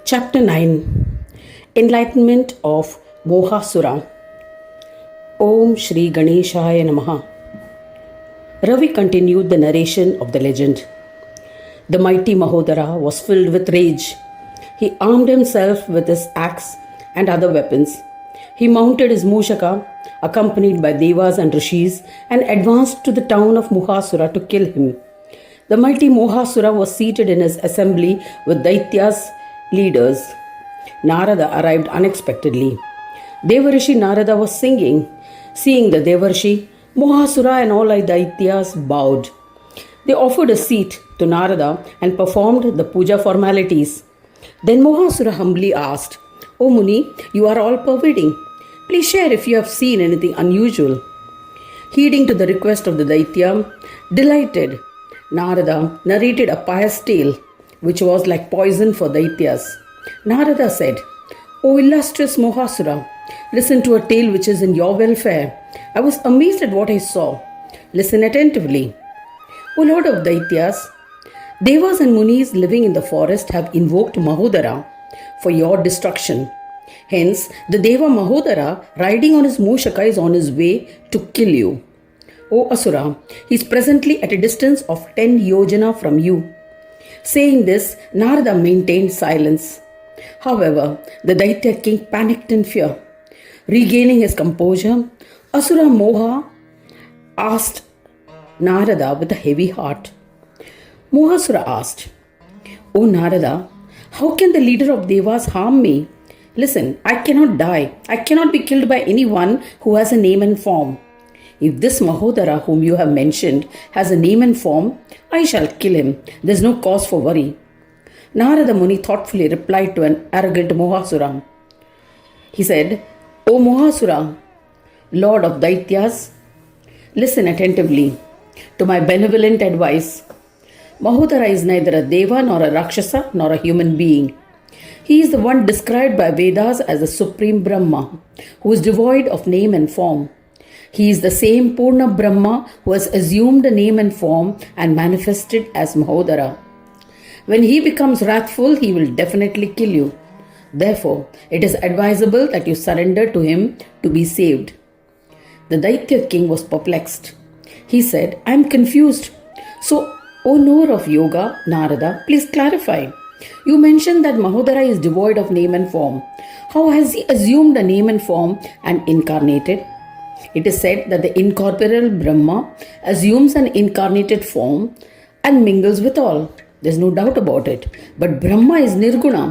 Chapter 9 Enlightenment of Mohasura. Om Shri Ganeshaya Namaha. Ravi continued the narration of the legend. The mighty Mahodara was filled with rage. He armed himself with his axe and other weapons. He mounted his Mushaka, accompanied by Devas and Rishis, and advanced to the town of Mohasura to kill him. The mighty Mohasura was seated in his assembly with Daitya's leaders. Narada arrived unexpectedly. Devarishi Narada was singing. Seeing the Devarishi, Mohasura and all Daityas bowed. They offered a seat to Narada and performed the puja formalities. Then Mohasura humbly asked, "O Muni, you are all pervading. Please share if you have seen anything unusual." Heeding to the request of the Daitya, delighted, Narada narrated a pious tale which was like poison for Daityas. Narada said, "O illustrious Mohasura, listen to a tale which is in your welfare. I was amazed at what I saw. Listen attentively. O Lord of Daityas, Devas and Munis living in the forest have invoked Mahodara for your destruction. Hence, the Deva Mahodara riding on his Mushaka is on his way to kill you. O Asura, he is presently at a distance of 10 yojana from you." Saying this, Narada maintained silence. However, the Daitya king panicked in fear. Regaining his composure, Asura Moha asked Narada with a heavy heart. Mohasura asked, "O Narada, how can the leader of Devas harm me? Listen, I cannot die. I cannot be killed by anyone who has a name and form. If this Mahodara whom you have mentioned has a name and form, I shall kill him. There is no cause for worry." Narada Muni thoughtfully replied to an arrogant Mohasura. He said, "O Mohasura, Lord of Daityas, listen attentively to my benevolent advice. Mahodara is neither a Deva nor a Rakshasa nor a human being. He is the one described by Vedas as the Supreme Brahma, who is devoid of name and form. He is the same Purna Brahma who has assumed a name and form and manifested as Mahodara. When he becomes wrathful, he will definitely kill you. Therefore, it is advisable that you surrender to him to be saved." The Daitya king was perplexed. He said, "I am confused. So, O knower of yoga, Narada, please clarify. You mentioned that Mahodara is devoid of name and form. How has he assumed a name and form and incarnated? It is said that the incorporeal Brahma assumes an incarnated form and mingles with all. There is no doubt about it. But Brahma is Nirguna,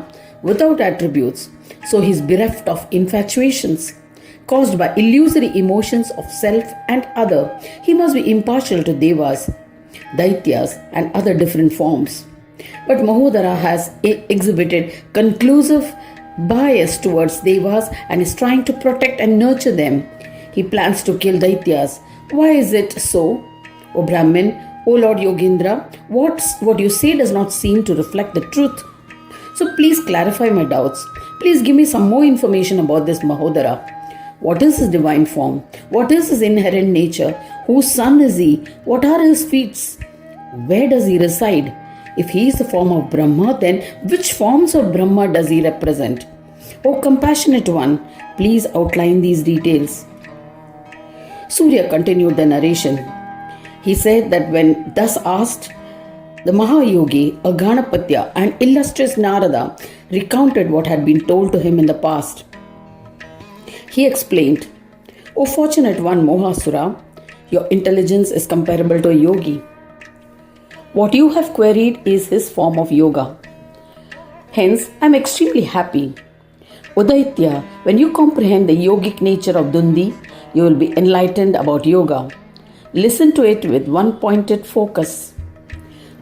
without attributes, so he is bereft of infatuations caused by illusory emotions of self and other. He must be impartial to Devas, Daityas, and other different forms. But Mahodara has exhibited conclusive bias towards Devas and is trying to protect and nurture them. He plans to kill Daityas. Why is it so? O Brahmin, O Lord Yogendra, what you say does not seem to reflect the truth. So please clarify my doubts. Please give me some more information about this Mahodara. What is his divine form? What is his inherent nature? Whose son is he? What are his feats? Where does he reside? If he is the form of Brahma, then which forms of Brahma does he represent? O compassionate one, please outline these details." Surya continued the narration. He said that when thus asked, the Mahayogi, Aganapatya, and illustrious Narada recounted what had been told to him in the past. He explained, "O fortunate one, Mohasura, your intelligence is comparable to a yogi. What you have queried is his form of yoga. Hence, I am extremely happy. Udaitya, when you comprehend the yogic nature of Dundi, you will be enlightened about yoga. Listen to it with one pointed focus.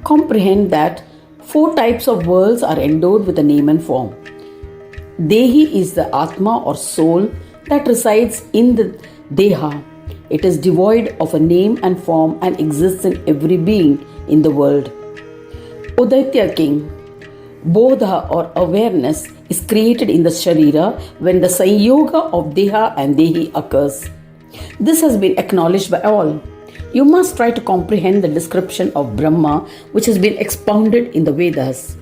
Comprehend that 4 types of worlds are endowed with a name and form. Dehi is the Atma or soul that resides in the Deha. It is devoid of a name and form and exists in every being in the world. O Daitya king, Bodha or awareness is created in the Sharira when the Sanyoga of Deha and Dehi occurs. This has been acknowledged by all. You must try to comprehend the description of Brahma which has been expounded in the Vedas.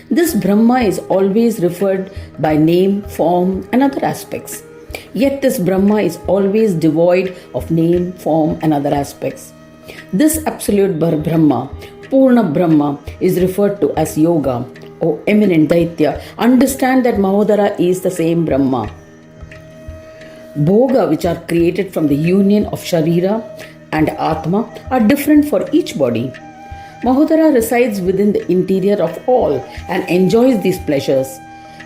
This Brahma is always referred by name, form, and other aspects. Yet this Brahma is always devoid of name, form, and other aspects. This absolute Brahma, Purna Brahma, is referred to as Yoga. O eminent Daitya, understand that Mahodara is the same Brahma. Bhoga, which are created from the union of Sharira and Atma, are different for each body. Mahodara resides within the interior of all and enjoys these pleasures.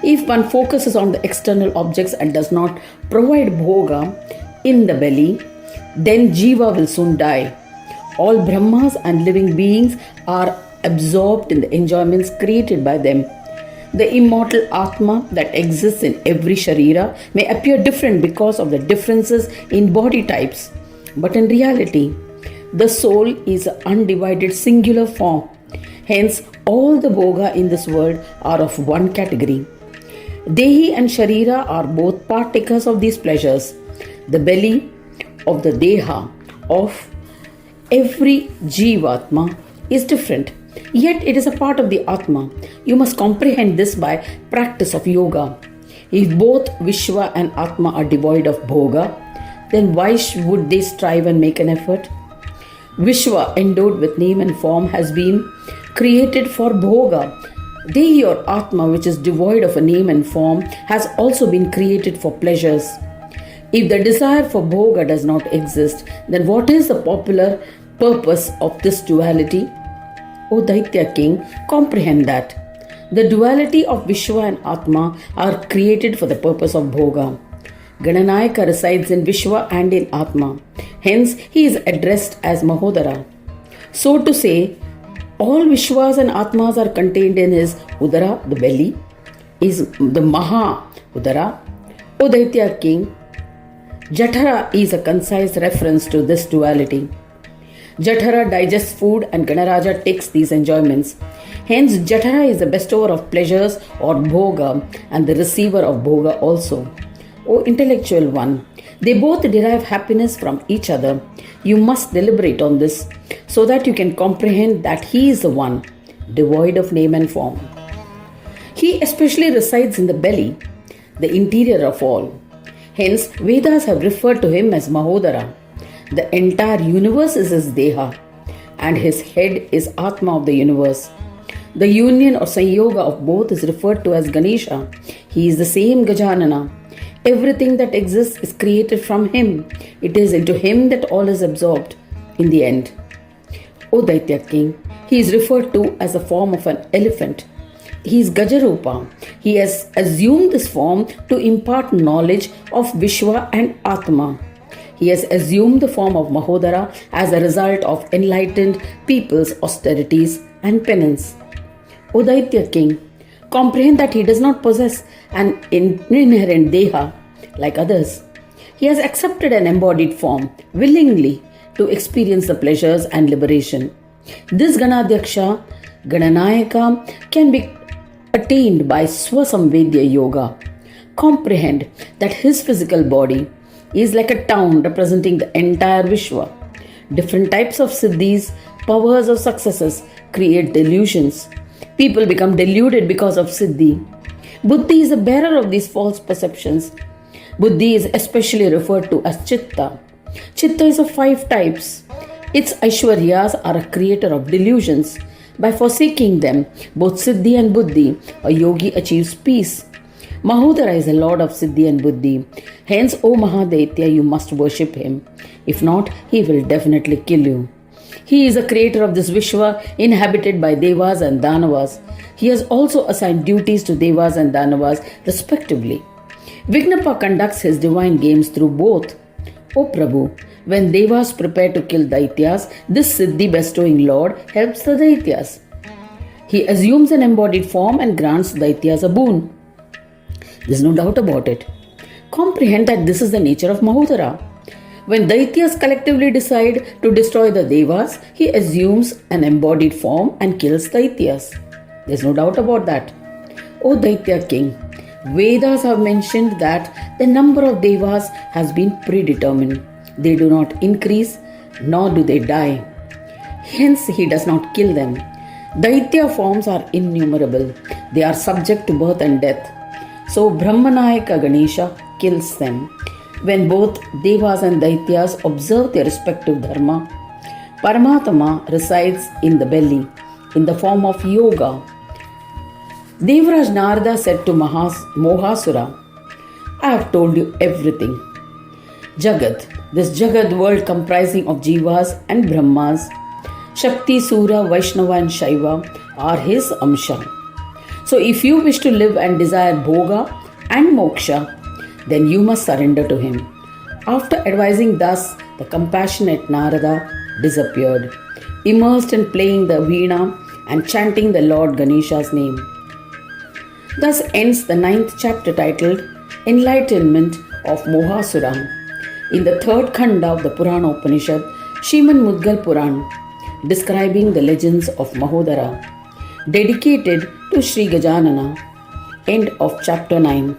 If one focuses on the external objects and does not provide bhoga in the belly, then Jiva will soon die. All Brahmas and living beings are absorbed in the enjoyments created by them. The immortal Atma that exists in every Sharira may appear different because of the differences in body types, but in reality, the soul is an undivided singular form. Hence, all the bhoga in this world are of one category. Dehi and Sharira are both partakers of these pleasures. The belly of the Deha of every Jivatma is different, yet it is a part of the Atma. You must comprehend this by practice of yoga. If both Vishwa and Atma are devoid of bhoga, then why would they strive and make an effort? Vishwa, endowed with name and form, has been created for bhoga. Dehi or Atma, which is devoid of a name and form, has also been created for pleasures. If the desire for bhoga does not exist, then what is the popular purpose of this duality? O Daitya king, comprehend that. The duality of Vishwa and Atma are created for the purpose of bhoga. Gananayaka resides in Vishwa and in Atma. Hence, he is addressed as Mahodara. So to say, all Vishwas and Atmas are contained in his Udara, the belly, is the Maha Udara. O Daitya king, Jatara is a concise reference to this duality. Jatara digests food and Ganaraja takes these enjoyments. Hence, Jatara is the bestower of pleasures or bhoga and the receiver of bhoga also. O intellectual one, they both derive happiness from each other. You must deliberate on this so that you can comprehend that he is the one, devoid of name and form. He especially resides in the belly, the interior of all. Hence, Vedas have referred to him as Mahodara. The entire universe is his Deha, and his head is Atma of the universe. The union or Sanyoga of both is referred to as Ganesha. He is the same Gajanana. Everything that exists is created from him. It is into him that all is absorbed in the end. O Daitya king, he is referred to as a form of an elephant. He is Gajarupa. He has assumed this form to impart knowledge of Vishwa and Atma. He has assumed the form of Mahodara as a result of enlightened people's austerities and penance. O Daitya king, comprehend that he does not possess an inherent Deha like others. He has accepted an embodied form willingly to experience the pleasures and liberation. This Ganadhyaksha, Gananayaka, can be attained by Swasamvedya Yoga. Comprehend that his physical body is like a town representing the entire Vishwa. Different types of siddhis, powers of successes, create delusions. People become deluded because of siddhi. Buddhi is the bearer of these false perceptions. Buddhi is especially referred to as Chitta. Chitta is of 5 types. Its Aishwaryas are a creator of delusions. By forsaking them, both Siddhi and Buddhi, a yogi achieves peace. Mahodara is the lord of Siddhi and Buddhi. Hence, O Mahadeitya, you must worship him. If not, he will definitely kill you. He is the creator of this Vishwa, inhabited by Devas and Danavas. He has also assigned duties to Devas and Danavas respectively. Vignapa conducts his divine games through both. O Prabhu, when Devas prepare to kill Daityas, this Siddhi bestowing Lord helps the Daityas. He assumes an embodied form and grants Daityas a boon. There is no doubt about it. Comprehend that this is the nature of Mahodara. When Daityas collectively decide to destroy the Devas, he assumes an embodied form and kills Daityas. There is no doubt about that. O Daitya king, Vedas have mentioned that the number of Devas has been predetermined. They do not increase, nor do they die. Hence, he does not kill them. Daitya forms are innumerable. They are subject to birth and death. So Brahmanayaka Ganesha kills them. When both Devas and Daityas observe their respective dharma, Paramatma resides in the belly in the form of yoga. Devraj Narada said to Mohasura, I have told you everything. Jagat, this Jagat world comprising of Jivas and Brahmas, Shakti, Sura, Vaishnava and Shaiva are his Amsha. So if you wish to live and desire Bhoga and Moksha, then you must surrender to him. After advising thus, the compassionate Narada disappeared, immersed in playing the veena and chanting the Lord Ganesha's name. Thus ends the 9th chapter titled Enlightenment of Mohasura. In the 3rd Khanda of the Purana Upanishad, Shriman Mudgal Puran, describing the legends of Mahodara, dedicated to Sri Gajanana. End of chapter 9.